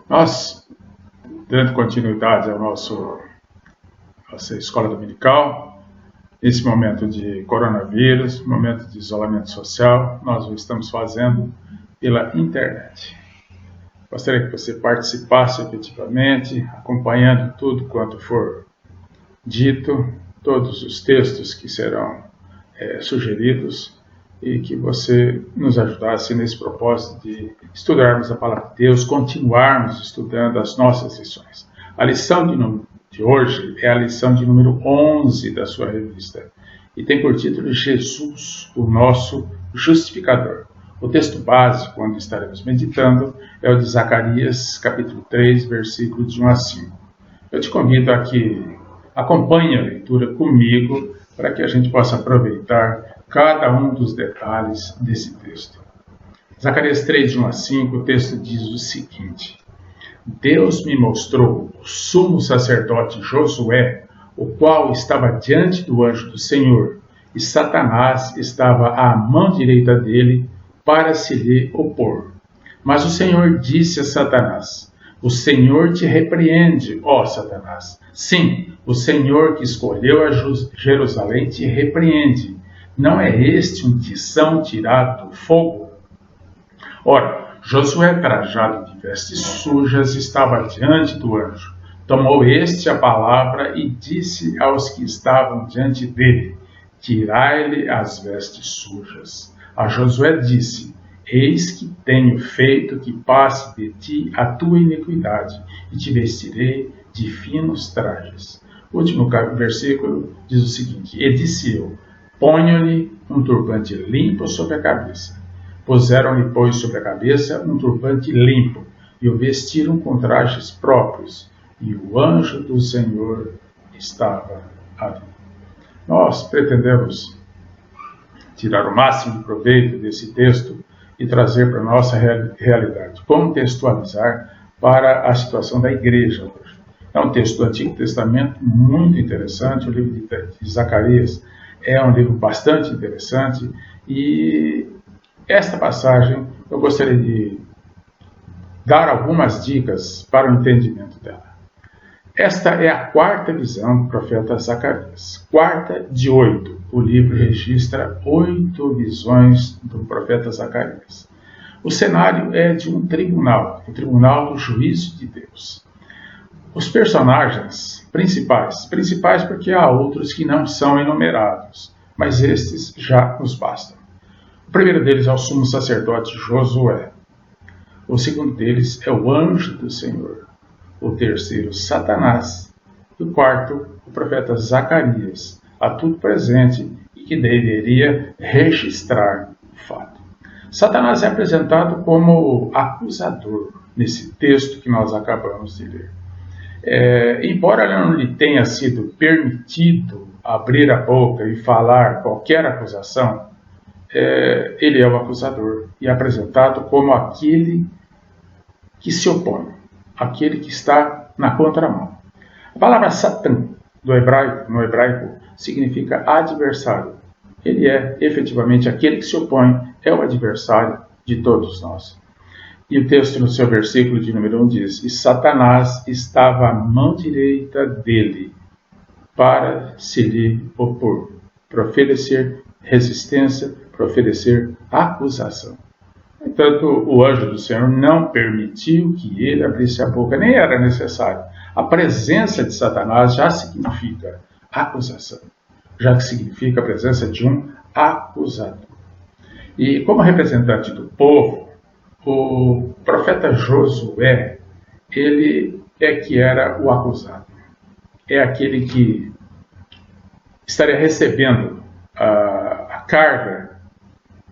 Nós, dando continuidade à nossa escola dominical, nesse momento de coronavírus, momento de isolamento social, nós o estamos fazendo pela internet. Gostaria que você participasse efetivamente, acompanhando tudo quanto for dito, todos os textos que serão sugeridos, e que você nos ajudasse nesse propósito de estudarmos a Palavra de Deus, continuarmos estudando as nossas lições. A lição de hoje é a lição de número 11 da sua revista e tem por título Jesus, o nosso justificador. O texto básico, onde estaremos meditando, é o de Zacarias, capítulo 3, versículos de 1 a 5. Eu te convido a que acompanhe a leitura comigo para que a gente possa aproveitar cada um dos detalhes desse texto. Zacarias 3, de 1 a 5, o texto diz o seguinte: Deus me mostrou o sumo sacerdote Josué, o qual estava diante do anjo do Senhor, e Satanás estava à mão direita dele para se lhe opor. Mas o Senhor disse a Satanás: O Senhor te repreende, ó Satanás. Sim, o Senhor que escolheu a Jerusalém te repreende. Não é este um tição tirado do fogo? Ora, Josué, trajado de vestes sujas, estava diante do anjo. Tomou este a palavra e disse aos que estavam diante dele: Tirai-lhe as vestes sujas. A Josué disse: Eis que tenho feito que passe de ti a tua iniquidade, e te vestirei de finos trajes. O último versículo diz o seguinte: E disse eu: Ponham-lhe um turbante limpo sobre a cabeça. Puseram-lhe, pois, sobre a cabeça um turbante limpo, e o vestiram com trajes próprios, e o anjo do Senhor estava ali. Nós pretendemos tirar o máximo de proveito desse texto e trazer para a nossa realidade, contextualizar para a situação da igreja hoje. É um texto do Antigo Testamento muito interessante, o livro de Zacarias é um livro bastante interessante, e esta passagem eu gostaria de dar algumas dicas para o entendimento dela. Esta é a quarta visão do profeta Zacarias, quarta de 8. O livro registra 8 visões do profeta Zacarias. O cenário é de um tribunal, o tribunal do juízo de Deus. Os personagens principais porque há outros que não são enumerados, mas estes já nos bastam. O primeiro deles é o sumo sacerdote Josué. O segundo deles é o anjo do Senhor. O terceiro, Satanás. E o quarto, o profeta Zacarias, a tudo presente e que deveria registrar o fato. Satanás é apresentado como acusador nesse texto que nós acabamos de ler. Embora não lhe tenha sido permitido abrir a boca e falar qualquer acusação, ele é o acusador e é apresentado como aquele que se opõe, aquele que está na contramão. A palavra Satã, no hebraico, significa adversário. Ele é efetivamente aquele que se opõe, é o adversário de todos nós. E o texto no seu versículo de número 1 diz: E Satanás estava à mão direita dele para se lhe opor, para oferecer resistência, para oferecer acusação. No entanto, o anjo do Senhor não permitiu que ele abrisse a boca, nem era necessário. A presença de Satanás já significa acusação, já que significa a presença de um acusador. E como representante do povo, o profeta Josué, ele é que era o acusado. É aquele que estaria recebendo a carga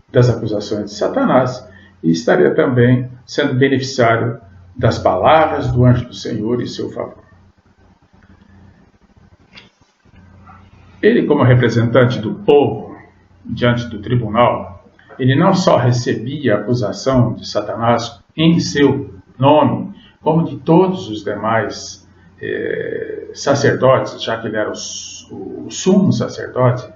das acusações de Satanás e estaria também sendo beneficiário das palavras do anjo do Senhor em seu favor. Ele, como representante do povo, diante do tribunal, ele não só recebia a acusação de Satanás em seu nome, como de todos os demais sacerdotes, já que ele era o sumo sacerdote,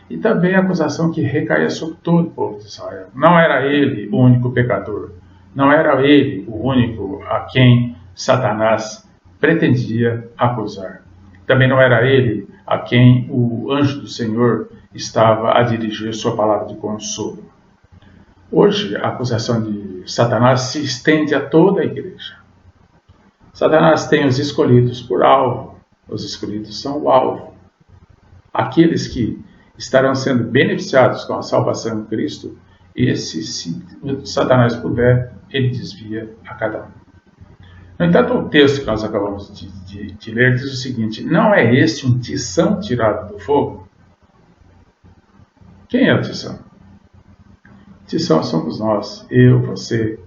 e também a acusação que recaía sobre todo o povo de Israel. Não era ele o único pecador, não era ele o único a quem Satanás pretendia acusar. Também não era ele a quem o anjo do Senhor estava a dirigir sua palavra de consolo. Hoje, a acusação de Satanás se estende a toda a igreja. Satanás tem os escolhidos por alvo. Os escolhidos são o alvo. Aqueles que estarão sendo beneficiados com a salvação em Cristo, esse, se Satanás puder, ele desvia a cada um. No entanto, o texto que nós acabamos de ler diz o seguinte: não é este um tição tirado do fogo? Quem é o tição? Tição somos nós, eu, você.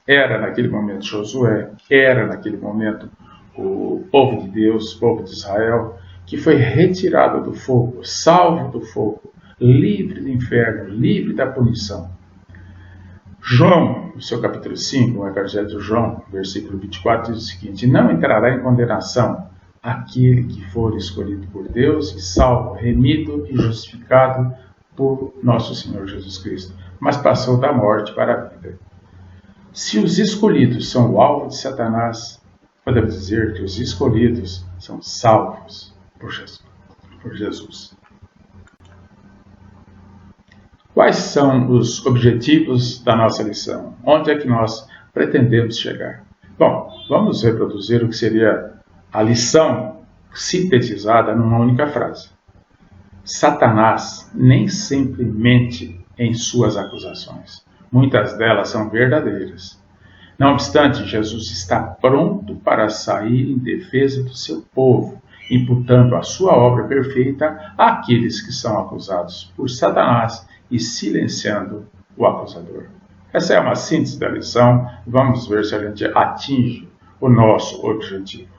Era naquele momento Josué, era naquele momento o povo de Deus, o povo de Israel, que foi retirado do fogo, salvo do fogo, livre do inferno, livre da punição. João, no seu capítulo 5, no Evangelho de João, versículo 24, diz o seguinte: não entrará em condenação aquele que for escolhido por Deus e salvo, remido e justificado por nosso Senhor Jesus Cristo, mas passou da morte para a vida. Se os escolhidos são o alvo de Satanás, podemos dizer que os escolhidos são salvos por Jesus. Quais são os objetivos da nossa lição? Onde é que nós pretendemos chegar? Bom, vamos reproduzir o que seria a lição sintetizada numa única frase. Satanás nem sempre mente em suas acusações. Muitas delas são verdadeiras. Não obstante, Jesus está pronto para sair em defesa do seu povo, imputando a sua obra perfeita àqueles que são acusados por Satanás e silenciando o acusador. Essa é uma síntese da lição. Vamos ver se a gente atinge o nosso objetivo.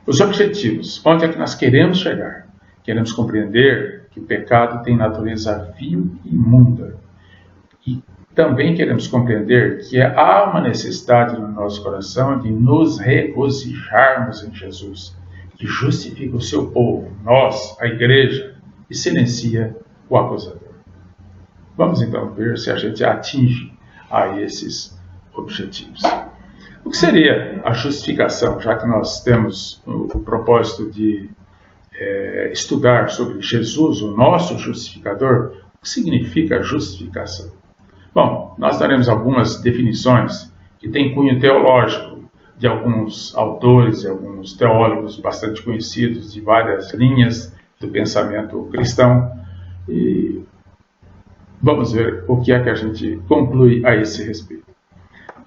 Os objetivos, onde é que nós queremos chegar? Queremos compreender que o pecado tem natureza vil e imunda. E também queremos compreender que há uma necessidade no nosso coração de nos regozijarmos em Jesus, que justifica o seu povo, nós, a igreja, e silencia o acusador. Vamos então ver se a gente atinge a esses objetivos. O que seria a justificação, já que nós temos o propósito de estudar sobre Jesus, o nosso justificador? O que significa justificação? Bom, nós daremos algumas definições que têm cunho teológico de alguns autores e alguns teólogos bastante conhecidos de várias linhas do pensamento cristão. E vamos ver o que é que a gente conclui a esse respeito.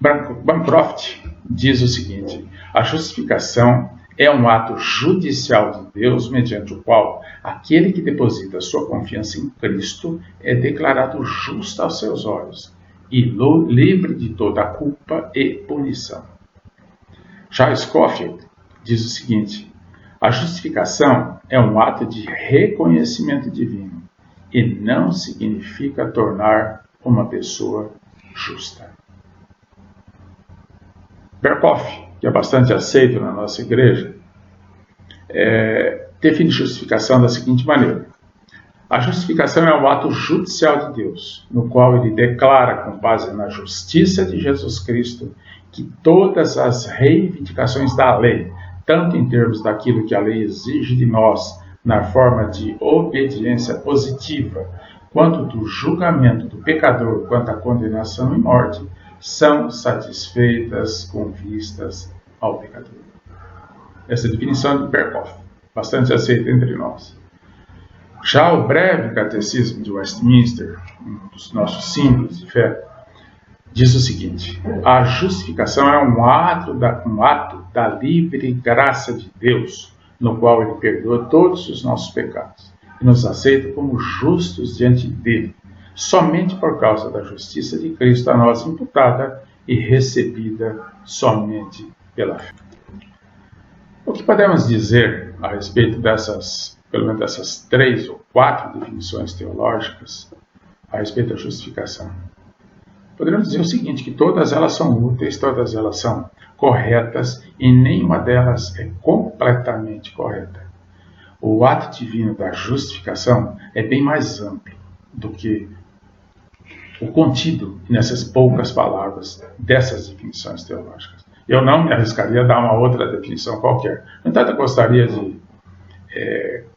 Bancroft diz o seguinte: a justificação é um ato judicial de Deus mediante o qual aquele que deposita sua confiança em Cristo é declarado justo aos seus olhos e livre de toda a culpa e punição. Já Scofield diz o seguinte: a justificação é um ato de reconhecimento divino e não significa tornar uma pessoa justa. Berkhoff, que é bastante aceito na nossa igreja, define justificação da seguinte maneira: a justificação é um ato judicial de Deus, no qual ele declara, com base na justiça de Jesus Cristo, que todas as reivindicações da lei, tanto em termos daquilo que a lei exige de nós, na forma de obediência positiva, quanto do julgamento do pecador quanto à condenação e morte, são satisfeitas com vistas ao pecador. Essa definição de Berkhoff, bastante aceita entre nós. Já o breve catecismo de Westminster, um dos nossos símbolos de fé, diz o seguinte: a justificação é um ato da livre graça de Deus, no qual ele perdoa todos os nossos pecados e nos aceita como justos diante dele, somente por causa da justiça de Cristo a nós imputada e recebida somente pela fé. O que podemos dizer a respeito pelo menos dessas 3 ou 4 definições teológicas a respeito da justificação? Poderíamos dizer o seguinte, que todas elas são úteis, todas elas são corretas e nenhuma delas é completamente correta. O ato divino da justificação é bem mais amplo do que o contido nessas poucas palavras dessas definições teológicas. Eu não me arriscaria a dar uma outra definição qualquer. No entanto, eu gostaria de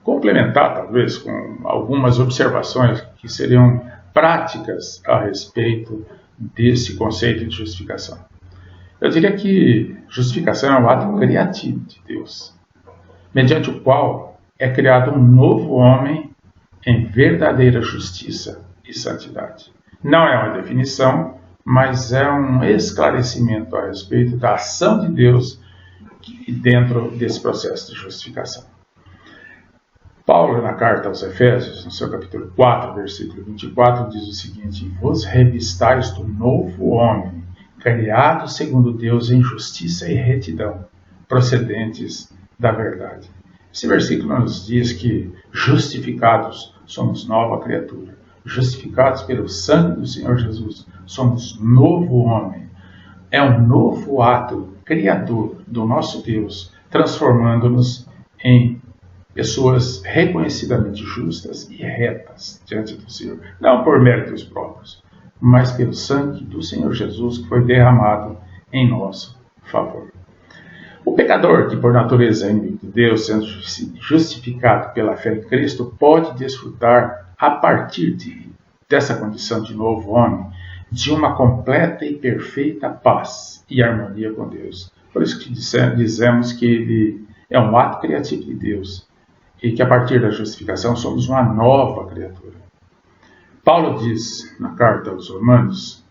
complementar, talvez, com algumas observações que seriam práticas a respeito desse conceito de justificação. Eu diria que justificação é um ato criativo de Deus, mediante o qual é criado um novo homem em verdadeira justiça e santidade. Não é uma definição, mas é um esclarecimento a respeito da ação de Deus dentro desse processo de justificação. Paulo, na carta aos Efésios, no seu capítulo 4, versículo 24, diz o seguinte: vos revistais do novo homem, criado segundo Deus em justiça e retidão, procedentes da verdade. Esse versículo nos diz que justificados somos nova criatura. Justificados pelo sangue do Senhor Jesus, somos novo homem. É um novo ato criador do nosso Deus, transformando-nos em pessoas reconhecidamente justas e retas diante do Senhor. Não por méritos próprios, mas pelo sangue do Senhor Jesus que foi derramado em nosso favor. O pecador, que por natureza é inimigo de Deus, sendo justificado pela fé em Cristo, pode desfrutar, a partir dessa condição de novo homem, de uma completa e perfeita paz e harmonia com Deus. Por isso que dizemos que ele é um ato criativo de Deus e que a partir da justificação somos uma nova criatura. Paulo diz na carta aos Romanos,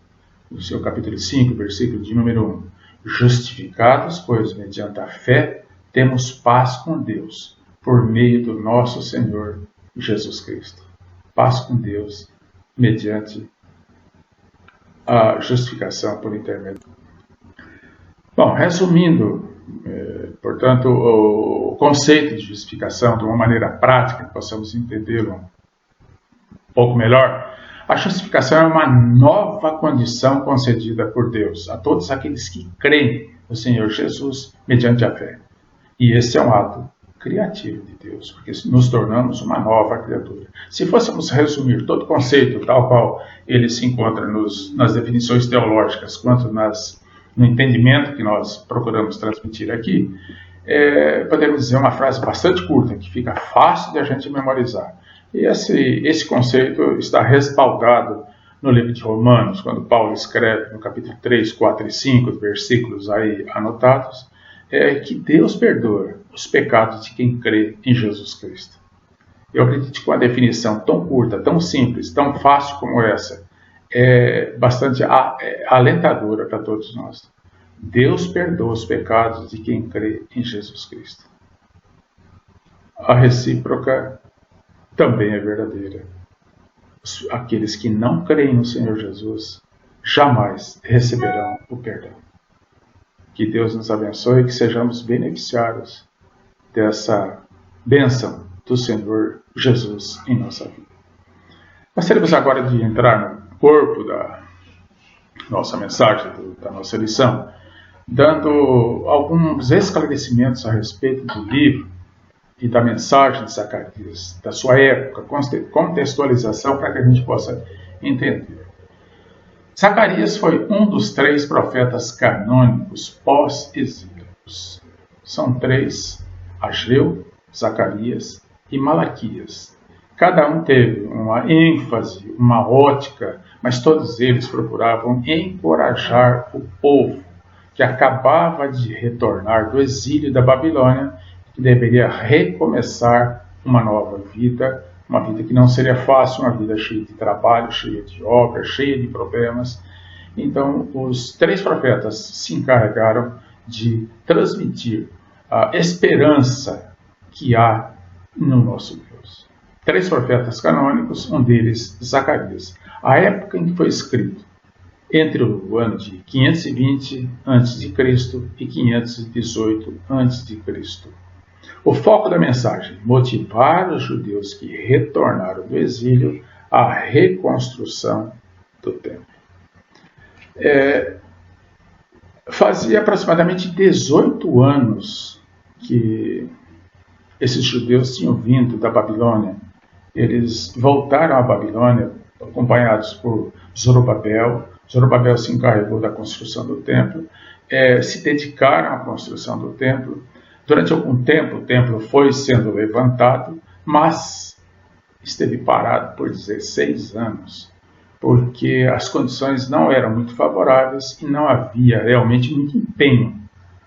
no seu capítulo 5, versículo de número 1, justificados, pois, mediante a fé, temos paz com Deus, por meio do nosso Senhor Jesus Cristo. Paz com Deus, mediante a justificação por intermédio. Bom, resumindo, portanto, o conceito de justificação de uma maneira prática, que possamos entendê-lo um pouco melhor, a justificação é uma nova condição concedida por Deus a todos aqueles que creem no Senhor Jesus mediante a fé. E esse é um ato criativo de Deus, porque nos tornamos uma nova criatura. Se fôssemos resumir todo o conceito, tal qual ele se encontra nas definições teológicas, quanto no entendimento que nós procuramos transmitir aqui, podemos dizer uma frase bastante curta, que fica fácil de a gente memorizar. E esse conceito está respaldado no livro de Romanos, quando Paulo escreve no capítulo 3, 4 e 5, versículos aí anotados, que Deus perdoa os pecados de quem crê em Jesus Cristo. Eu acredito que uma definição tão curta, tão simples, tão fácil como essa, é bastante alentadora para todos nós. Deus perdoa os pecados de quem crê em Jesus Cristo. A recíproca também é verdadeira. Aqueles que não creem no Senhor Jesus jamais receberão o perdão. Que Deus nos abençoe e que sejamos beneficiários dessa bênção do Senhor Jesus em nossa vida. Gostaríamos agora de entrar no corpo da nossa mensagem, da nossa lição, dando alguns esclarecimentos a respeito do livro e da mensagem de Zacarias, da sua época, contextualização para que a gente possa entender. Zacarias foi um dos 3 profetas canônicos pós-exílios. São 3, Ageu, Zacarias e Malaquias. Cada um teve uma ênfase, uma ótica, mas todos eles procuravam encorajar o povo que acabava de retornar do exílio da Babilônia, que deveria recomeçar uma nova vida, uma vida que não seria fácil, uma vida cheia de trabalho, cheia de obras, cheia de problemas. Então, os 3 profetas se encarregaram de transmitir a esperança que há no nosso Deus. 3 profetas canônicos, um deles Zacarias. A época em que foi escrito, entre o ano de 520 a.C. e 518 a.C. O foco da mensagem: motivar os judeus que retornaram do exílio à reconstrução do templo. Fazia aproximadamente 18 anos que esses judeus tinham vindo da Babilônia. Eles voltaram à Babilônia acompanhados por Zorobabel, Zorobabel se encarregou da construção do templo, se dedicaram à construção do templo. Durante algum tempo, o templo foi sendo levantado, mas esteve parado por 16 anos, porque as condições não eram muito favoráveis e não havia realmente muito empenho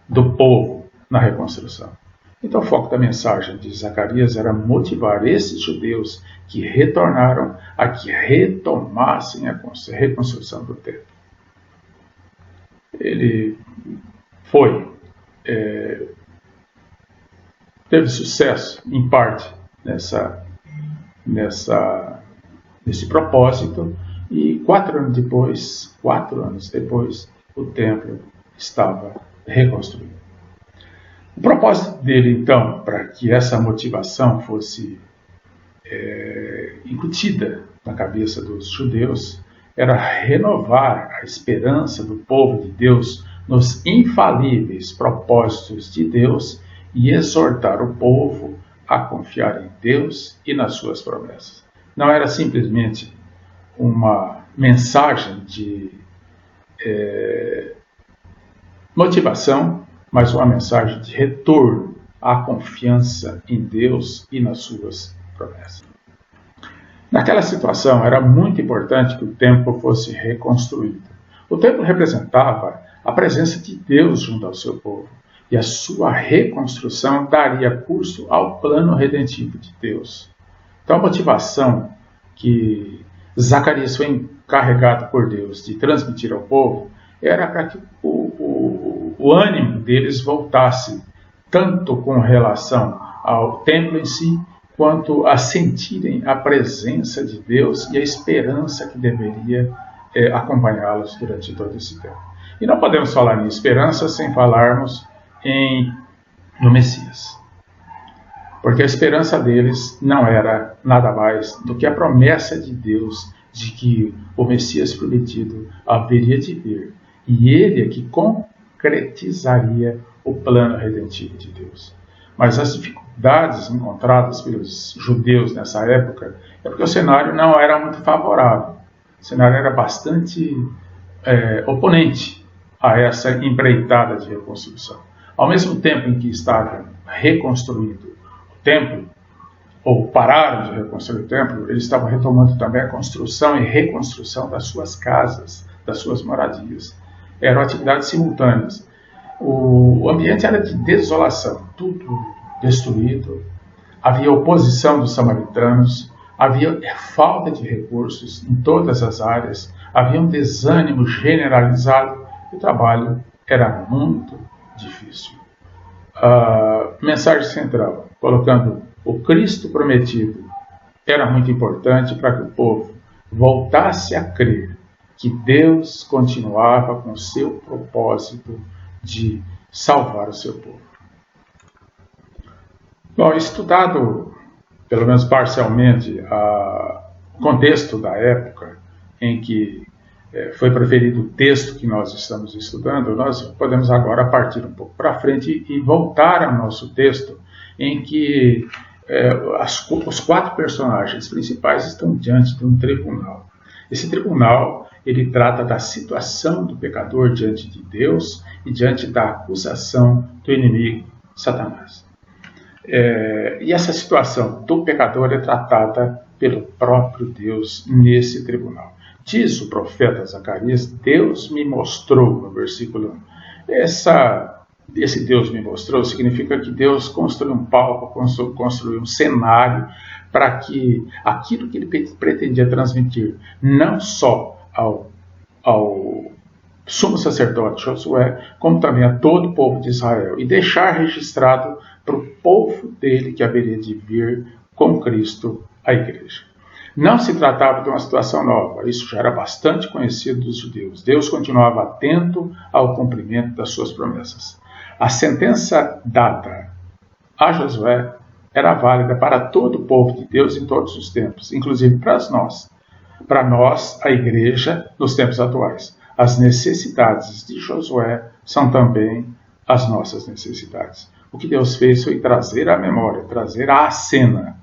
do povo na reconstrução. Então o foco da mensagem de Zacarias era motivar esses judeus que retornaram a que retomassem a reconstrução do templo. Ele teve sucesso, em parte, nesse propósito, e 4 anos depois, o templo estava reconstruído. O propósito dele, então, para que essa motivação fosse incutida na cabeça dos judeus, era renovar a esperança do povo de Deus nos infalíveis propósitos de Deus e exortar o povo a confiar em Deus e nas suas promessas. Não era simplesmente uma mensagem de motivação, mas uma mensagem de retorno à confiança em Deus e nas suas promessas. Naquela situação, era muito importante que o templo fosse reconstruído. O templo representava a presença de Deus junto ao seu povo, e a sua reconstrução daria curso ao plano redentivo de Deus. Então, a motivação que Zacarias foi encarregado por Deus de transmitir ao povo era para que o ânimo deles voltasse, tanto com relação ao templo em si, quanto a sentirem a presença de Deus e a esperança que deveria acompanhá-los durante todo esse tempo. E não podemos falar em esperança sem falarmos no Messias. Porque a esperança deles não era nada mais do que a promessa de Deus de que o Messias prometido haveria de vir. E ele é que concretizaria o plano redentivo de Deus. Mas as dificuldades encontradas pelos judeus nessa época é porque o cenário não era muito favorável. O cenário era bastante oponente a essa empreitada de reconstrução. Ao mesmo tempo em que estavam reconstruindo o templo, ou pararam de reconstruir o templo, eles estavam retomando também a construção e reconstrução das suas casas, das suas moradias. Eram atividades simultâneas. O ambiente era de desolação, tudo destruído. Havia oposição dos samaritanos, havia falta de recursos em todas as áreas, havia um desânimo generalizado e o trabalho era muito difícil. A mensagem central, colocando o Cristo prometido, era muito importante para que o povo voltasse a crer que Deus continuava com o seu propósito de salvar o seu povo. Bom, estudado, pelo menos parcialmente, o contexto da época em que foi preferido o texto que nós estamos estudando, nós podemos agora partir um pouco para frente e voltar ao nosso texto em que os 4 personagens principais estão diante de um tribunal. Esse tribunal, ele trata da situação do pecador diante de Deus e diante da acusação do inimigo, Satanás. E essa situação do pecador é tratada pelo próprio Deus nesse tribunal. Diz o profeta Zacarias, Deus me mostrou, no versículo 1. Esse Deus me mostrou significa que Deus construiu um palco, construiu um cenário para que aquilo que ele pretendia transmitir, não só ao sumo sacerdote Josué, como também a todo o povo de Israel, e deixar registrado para o povo dele que haveria de vir com Cristo à igreja. Não se tratava de uma situação nova, isso já era bastante conhecido dos judeus. Deus continuava atento ao cumprimento das suas promessas. A sentença dada a Josué era válida para todo o povo de Deus em todos os tempos, inclusive para nós. Para nós, a igreja, nos tempos atuais. As necessidades de Josué são também as nossas necessidades. O que Deus fez foi trazer à memória, trazer à cena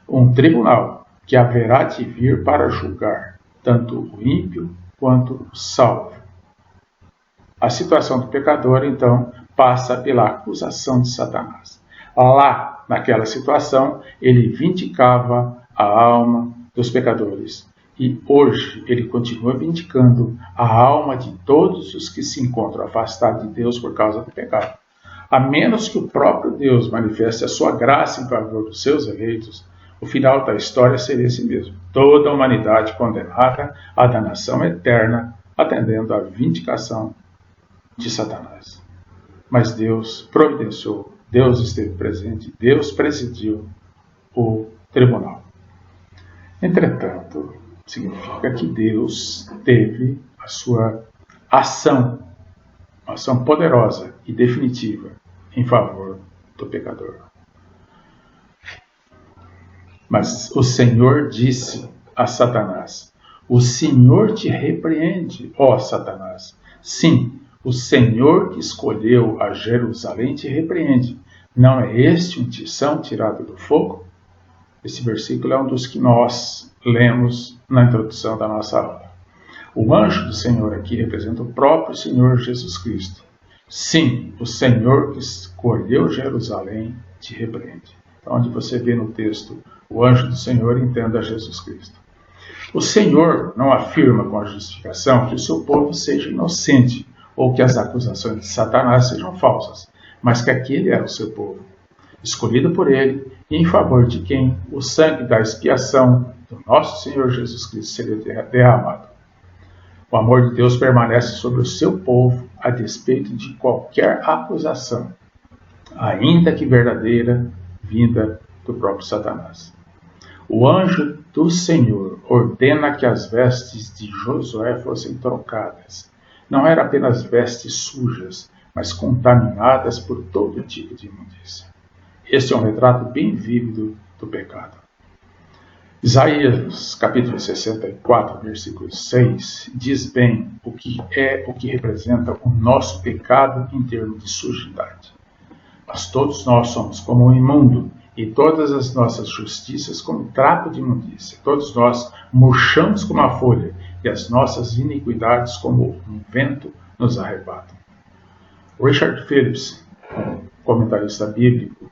um tribunal que haverá de vir para julgar tanto o ímpio quanto salvo. A situação do pecador, então, passa pela acusação de Satanás. Lá, naquela situação, ele vindicava a alma dos pecadores. E hoje ele continua vindicando a alma de todos os que se encontram afastados de Deus por causa do pecado. A menos que o próprio Deus manifeste a sua graça em favor dos seus eleitos, o final da história seria esse mesmo. Toda a humanidade condenada à danação eterna, atendendo à vindicação de Satanás. Mas Deus providenciou, Deus esteve presente, Deus presidiu o tribunal. Entretanto, significa que Deus teve a sua ação, uma ação poderosa e definitiva em favor do pecador. Mas o Senhor disse a Satanás: o Senhor te repreende, ó Satanás. Sim, o Senhor que escolheu a Jerusalém te repreende. Não é este um tição tirado do fogo? Esse versículo é um dos que nós lemos na introdução da nossa aula. O anjo do Senhor aqui representa o próprio Senhor Jesus Cristo. Sim, o Senhor que escolheu Jerusalém te repreende. Então, onde você vê no texto o anjo do Senhor, entenda Jesus Cristo. O Senhor não afirma com a justificação que o seu povo seja inocente ou que as acusações de Satanás sejam falsas, mas que aquele era o seu povo, escolhido por ele e em favor de quem o sangue da expiação do nosso Senhor Jesus Cristo seria derramado. O amor de Deus permanece sobre o seu povo a despeito de qualquer acusação, ainda que verdadeira, vinda do próprio Satanás. O anjo do Senhor ordena que as vestes de Josué fossem trocadas. Não eram apenas vestes sujas, mas contaminadas por todo tipo de imundícia. Este é um retrato bem vívido do pecado. Isaías, capítulo 64, versículo 6, diz bem o que representa o nosso pecado em termos de sujidade. Mas todos nós somos como um imundo, e todas as nossas justiças como trapo de imundícia. Todos nós murchamos como a folha, e as nossas iniquidades como um vento nos arrebatam. Richard Phillips, comentarista bíblico,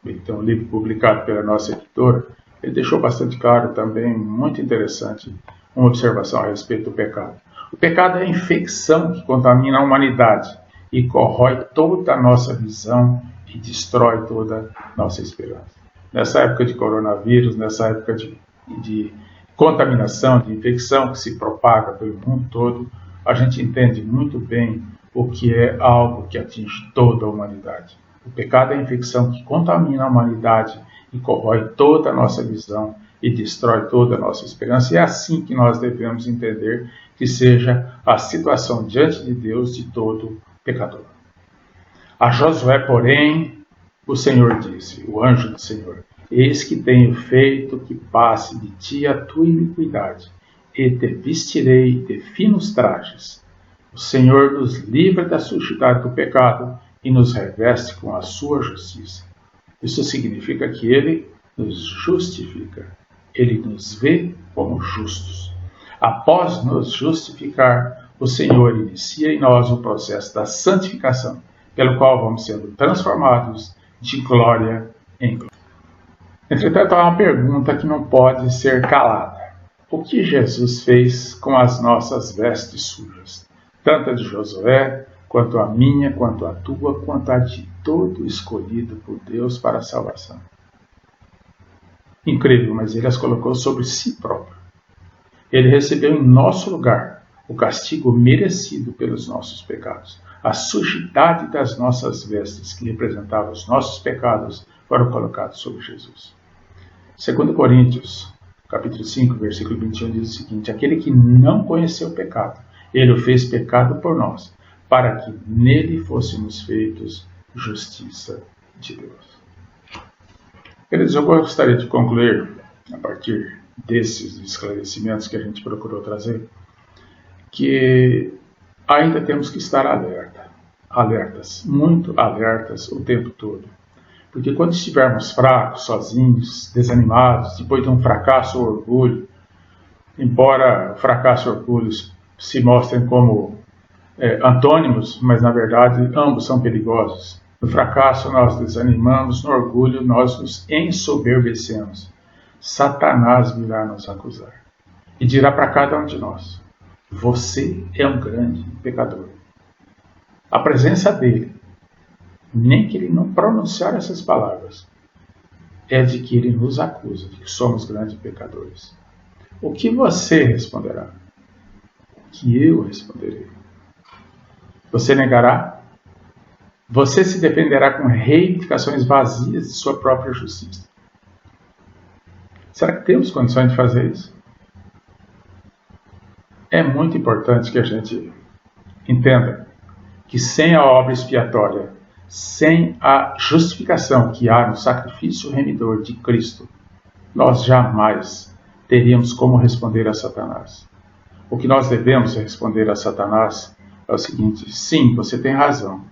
ele tem um livro publicado pela nossa editora, ele deixou bastante claro também, muito interessante, uma observação a respeito do pecado. O pecado é a infecção que contamina a humanidade e corrói toda a nossa visão e destrói toda a nossa esperança. Nessa época de coronavírus, nessa época de contaminação, de infecção que se propaga pelo mundo todo, a gente entende muito bem o que é algo que atinge toda a humanidade. O pecado é a infecção que contamina a humanidade e corrói toda a nossa visão e destrói toda a nossa esperança. E é assim que nós devemos entender que seja a situação diante de Deus de todo pecador. A Josué, porém, o Senhor disse, o anjo do Senhor: eis que tenho feito que passe de ti a tua iniquidade, e te vestirei de finos trajes. O Senhor nos livra da sujidade do pecado e nos reveste com a sua justiça. Isso significa que Ele nos justifica. Ele nos vê como justos. Após nos justificar, o Senhor inicia em nós o processo da santificação, pelo qual vamos sendo transformados de glória em glória. Entretanto, há uma pergunta que não pode ser calada. O que Jesus fez com as nossas vestes sujas? Tanto a de Josué, quanto a minha, quanto a tua, quanto a de todo escolhido por Deus para a salvação. Incrível, mas Ele as colocou sobre si próprio. Ele recebeu em nosso lugar o castigo merecido pelos nossos pecados. A sujidade das nossas vestes, que representavam os nossos pecados, foram colocados sobre Jesus. 2 Coríntios, capítulo 5, versículo 21, diz o seguinte: aquele que não conheceu o pecado, Ele o fez pecado por nós, para que nele fôssemos feitos justiça de Deus. Queridos, eu gostaria de concluir, a partir desses esclarecimentos que a gente procurou trazer, que ainda temos que estar alertas, muito alertas o tempo todo. Porque quando estivermos fracos, sozinhos, desanimados, depois de um fracasso ou orgulho, embora o fracasso ou orgulho se mostrem como antônimos, mas na verdade ambos são perigosos. No fracasso nós desanimamos, no orgulho nós nos ensoberbecemos. Satanás virá nos acusar e dirá para cada um de nós: você é um grande pecador. A presença dele, nem que ele não pronunciar essas palavras, é de que ele nos acusa de que somos grandes pecadores. O que você responderá? O que eu responderei? Você negará? Você se defenderá com reivindicações vazias de sua própria justiça? Será que temos condições de fazer isso? É muito importante que a gente entenda que sem a obra expiatória, sem a justificação que há no sacrifício remidor de Cristo, nós jamais teríamos como responder a Satanás. O que nós devemos responder a Satanás é o seguinte: sim, você tem razão.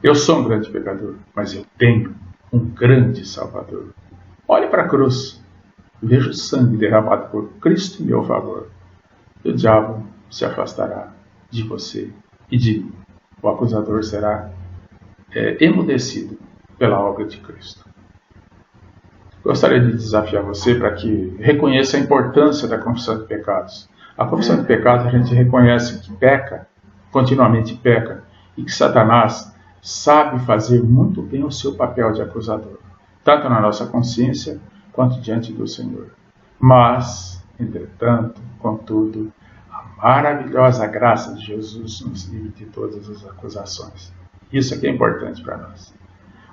Eu sou um grande pecador, mas eu tenho um grande Salvador. Olhe para a cruz, veja o sangue derramado por Cristo em meu favor. E o diabo se afastará de você e de mim. O acusador será emudecido pela obra de Cristo. Gostaria de desafiar você para que reconheça a importância da confissão de pecados. A confissão de pecados a gente reconhece que peca, continuamente peca, e que Satanás sabe fazer muito bem o seu papel de acusador, tanto na nossa consciência quanto diante do Senhor. Mas, entretanto, contudo, a maravilhosa graça de Jesus nos livra de todas as acusações. Isso aqui é importante para nós.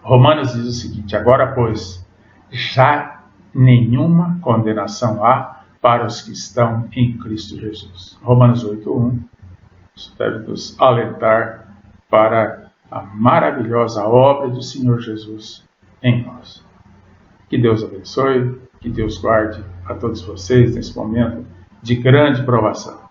Romanos diz o seguinte: agora, pois, já nenhuma condenação há para os que estão em Cristo Jesus. Romanos 8:1. Isso deve nos alentar para a maravilhosa obra do Senhor Jesus em nós. Que Deus abençoe, que Deus guarde a todos vocês nesse momento de grande provação.